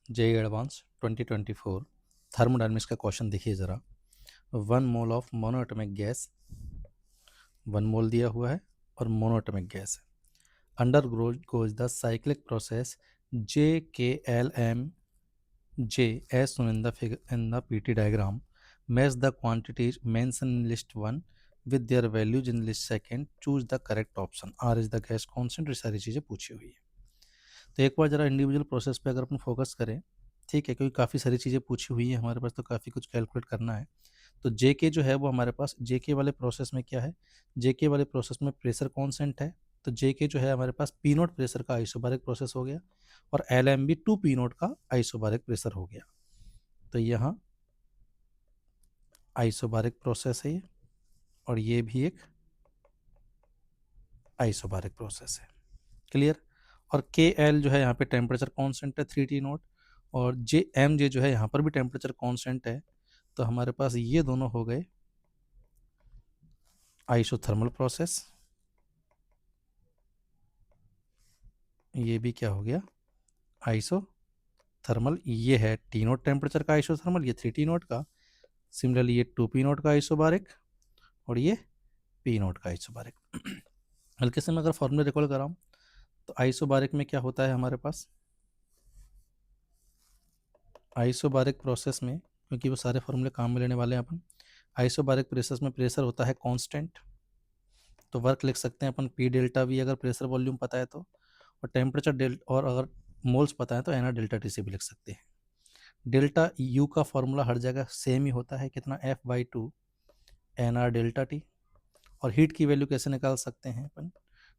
JEE advance 2024 thermodynamics का question देखिए ज़रा। 1 मोल ऑफ मोनोएटॉमिक गैस, 1 मोल दिया हुआ है और मोनोएटॉमिक गैस है। Under goes the cyclic process JKLM J as shown in the figure in the PT diagram. Match the quantities mentioned in list 1 with their values in list second. Choose the correct option. R is the gas constant। ये सारी चीज़ें पूछी हुई है। तो एक बार ज़रा individual process पे अगर अपन फोकस करें, ठीक है, क्योंकि काफ़ी सारी चीज़ें पूछी हुई हैं हमारे पास, तो काफ़ी कुछ कैलकुलेट करना है। तो जेके जो है वो हमारे पास जेके वाले प्रोसेस में क्या है, जेके वाले प्रोसेस में प्रेशर कॉन्सेंट है। तो जेके जो है हमारे पास पी नोट प्रेशर का आइसोबारिक प्रोसेस हो गया और L M B 2 P naught का आइसोबारिक प्रेशर हो गया। तो यहाँ आइसोबारिक प्रोसेस है ये, और ये भी एक आइसोबारिक प्रोसेस है। क्लियर। और के एल जो है यहाँ पे टेम्परेचर कॉन्सेंट है 3 T नोट, और जे एम जे जो है यहाँ पर भी टेम्परेचर कॉन्सेंट है। तो हमारे पास ये दोनों हो गए आइसोथर्मल प्रोसेस, ये भी क्या हो गया आइसोथर्मल। ये है टी नोट टेम्परेचर का आइसोथर्मल, ये 3 T नोट का। सिमिलरली ये 2 P नोट का आइसोबारिक और ये पी नोट का आइसोबारिक। हल्के से मैं अगर फॉर्मूला रिकॉल कराऊँ तो आइसोबारिक में क्या होता है हमारे पास, आइसोबारिक प्रोसेस में, क्योंकि वो सारे फॉर्मूले काम में लेने वाले हैं अपन, आइसोबारिक प्रोसेस में प्रेशर होता है कांस्टेंट। तो वर्क लिख सकते हैं अपन पी डेल्टा वी अगर प्रेशर वॉल्यूम पता है तो, और टेम्परेचर और अगर मोल्स पता है तो एन आर डेल्टा टी से भी लिख सकते हैं। डेल्टा यू का फॉर्मूला हर जगह सेम ही होता है, कितना F/2 N R delta T. और हीट की वैल्यू कैसे निकाल सकते हैं अपन,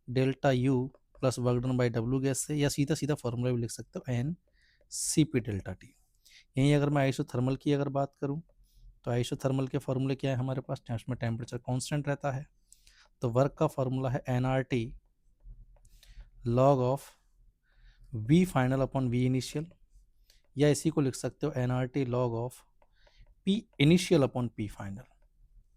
delta U plus work done by W gas से, या सीधा सीधा फॉर्मूला भी लिख सकते हो N C P delta T. यहीं अगर मैं आइसोथर्मल की अगर बात करूं तो आइसोथर्मल के फॉर्मूले क्या है हमारे पास, उसमें टेम्परेचर कांस्टेंट रहता है। तो वर्क का फॉर्मूला है n R T log of V final upon V initial, या इसी को लिख सकते हो n R T log of P initial upon P final.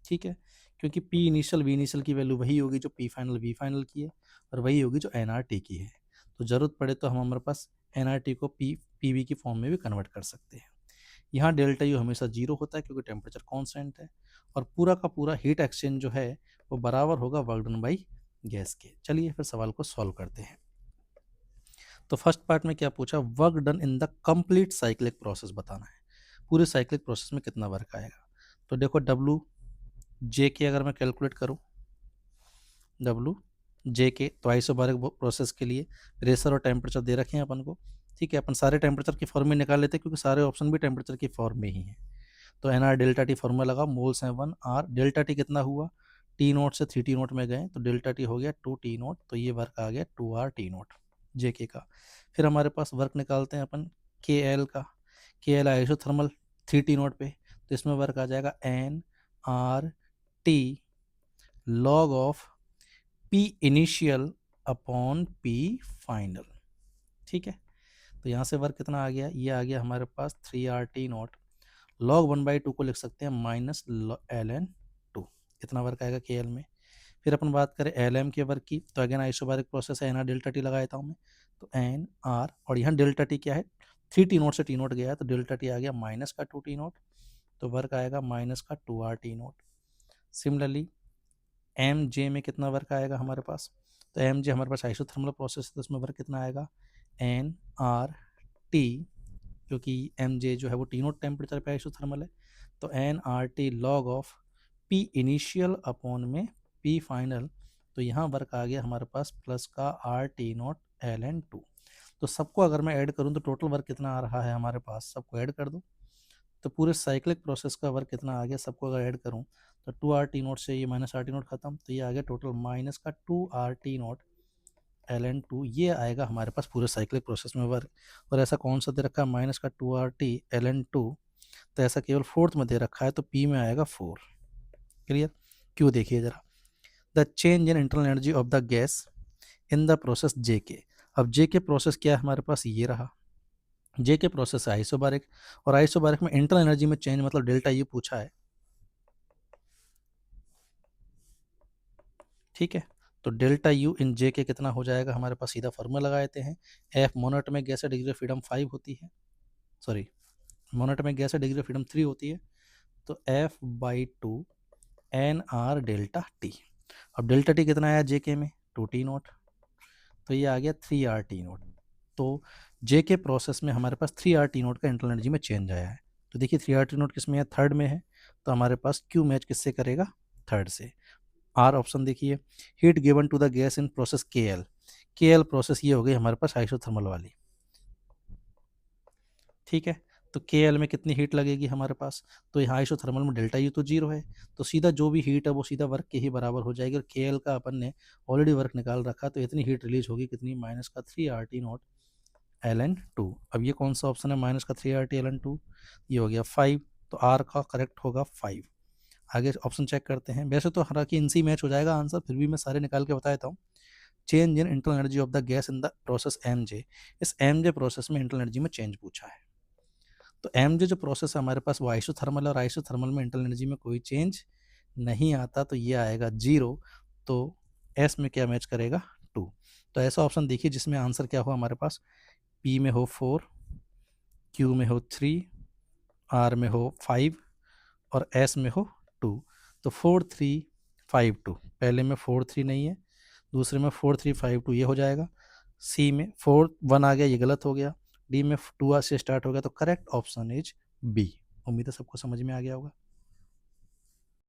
ठीक है, क्योंकि पी इनिशियल वी इनिशियल की वैल्यू वही होगी जो पी फाइनल वी फाइनल की है, और वही होगी जो एन आर टी की है। तो ज़रूरत पड़े तो हम हमारे पास एन आर टी को पी वी की फॉर्म में भी कन्वर्ट कर सकते हैं। यहाँ डेल्टा यू हमेशा जीरो होता है क्योंकि टेम्परेचर कांस्टेंट है, और पूरा का पूरा हीट एक्सचेंज जो है वो बराबर होगा वर्क डन बाई गैस के। चलिए फिर सवाल को सॉल्व करते हैं। तो फर्स्ट पार्ट में क्या पूछा, work done in the complete cyclic process बताना है, पूरे साइक्लिक प्रोसेस में कितना वर्क आएगा। तो देखो डब्लू जे के अगर मैं कैलकुलेट करूँ, डब्लू जे के, तो आइसोबारिक प्रोसेस के लिए प्रेशर और टेम्परेचर दे रखे हैं अपन को। ठीक है, अपन सारे टेम्परेचर की फॉर्म में निकाल लेते हैं क्योंकि सारे ऑप्शन भी टेम्परेचर की फॉर्म में ही हैं। तो n R delta T formula लगा, मोल्स हैं 1 R, डेल्टा टी कितना हुआ, टी नोट से 3 T नोट में गए तो डेल्टा टी हो गया 2 T नोट, तो ये वर्क आ गया 2R T नोट जे के का। फिर हमारे पास वर्क निकालते हैं अपन के एल का, के एल आइसोथर्मल 3 T नोट पे, तो इसमें वर्क आ जाएगा n R T log of P initial upon P final. ठीक है, तो यहाँ से वर्क कितना आ गया, ये आ गया हमारे पास 3R T नोट, लॉग 1/2 को लिख सकते हैं माइनस एल एन टू, इतना वर्क आएगा के एल में। फिर अपन बात करें एल एम के वर्क की, तो अगेन आइसोबारिक प्रोसेस है, एन आर डेल्टा टी लगा देता हूँ मैं, तो एन आर, और यहाँ डेल्टा टी क्या है, 3 T नोट से T नोट गया है तो डेल्टा टी आ गया माइनस का 2 T नोट, तो वर्क आएगा माइनस का 2R T naught. Similarly M J में कितना वर्क आएगा हमारे पास, तो एम जे हमारे पास आइसोथर्मल प्रोसेस है तो उसमें वर्क कितना आएगा एन आर टी, क्योंकि एम जे जो है वो T नोट टेम्परेचर पे आइसोथर्मल है, तो n R T log of P initial upon में पी फाइनल, तो यहाँ वर्क आ गया हमारे पास प्लस का R T naught l n two. तो सबको अगर मैं ऐड करूँ तो टोटल वर्क कितना आ रहा है हमारे पास, सबको ऐड कर दो तो पूरे साइक्लिक प्रोसेस का वर्क कितना आ गया, सबको अगर ऐड करूँ तो 2R T नोट से ये माइनस R T नोट खत्म, तो ये आ गया टोटल माइनस का 2R T naught l n two, ये आएगा हमारे पास पूरे साइक्लिक प्रोसेस में वर्क। और ऐसा कौन सा दे रखा है माइनस का 2RT एल एन टू, तो ऐसा केवल फोर्थ में दे रखा है, तो पी में आएगा 4। क्लियर। क्यों देखिए जरा, the change in internal energy of the gas in the process J K. अब जे के प्रोसेस क्या है हमारे पास, ये रहा जे के प्रोसेस है आइसोबारिक, और आइसोबारिक में इंटरनल एनर्जी में चेंज मतलब डेल्टा यू पूछा है। ठीक है, तो डेल्टा यू इन जे के कितना हो जाएगा हमारे पास, सीधा फॉर्मूला लगा देते हैं, एफ मोनोएटॉमिक गैस है, डिग्री ऑफ फ्रीडम 5 होती है, सॉरी, मोनोटोमिक गैस है, डिग्री ऑफ फ्रीडम 3 होती है, तो F/2 NR डेल्टा टी। अब डेल्टा टी कितना आया जेके में, 2T0, तो ये आ गया 3R/T0। तो जेके प्रोसेस में हमारे पास 3R/T0 का इंटरनल एनर्जी में चेंज आया है। तो देखिए 3R/T0 किस में है, थर्ड में है, तो हमारे पास क्यू मैच किससे करेगा, थर्ड से। आर ऑप्शन देखिए, heat given to the gas in process KL। KL process ये हो गई हमारे पास आइसोथर्मल वाली, ठीक है। तो KL में कितनी हीट लगेगी हमारे पास, तो यहाँ आइसोथर्मल में डेल्टा यू तो जीरो है, तो सीधा जो भी हीट है वो सीधा वर्क के ही बराबर हो जाएगी, और KL का अपन ने ऑलरेडी वर्क निकाल रखा, तो इतनी हीट रिलीज होगी कितनी, माइनस का 3R/T0 ln2। अब ये कौन सा ऑप्शन है, माइनस का 3R/T ln2, ये हो गया 5, तो आर का करेक्ट होगा 5। आगे ऑप्शन चेक करते हैं, वैसे तो हालांकि इनसे मैच हो जाएगा आंसर, फिर भी मैं सारे निकाल के बता देता हूँ। Change in internal energy of the gas in the process MJ, इस MJ प्रोसेस में इंटरनल एनर्जी में चेंज पूछा है। तो MJ जो प्रोसेस है हमारे पास वो आइसोथर्मल है, और आइसोथर्मल में इंटरनल एनर्जी में कोई चेंज नहीं आता, तो ये आएगा 0। तो S में क्या मैच करेगा, 2। तो ऐसा ऑप्शन देखिए जिसमें आंसर क्या हो हमारे पास, P में हो 4, Q में हो 3, R में हो 5, और S में हो 2। तो 4 3 5 2, पहले में 4 3 नहीं है, दूसरे में 4 3 5 2 ये हो जाएगा। सी में 4 1 आ गया, ये गलत हो गया। डी में 2 से स्टार्ट हो गया, तो करेक्ट ऑप्शन इज बी। उम्मीद है सबको समझ में आ गया होगा।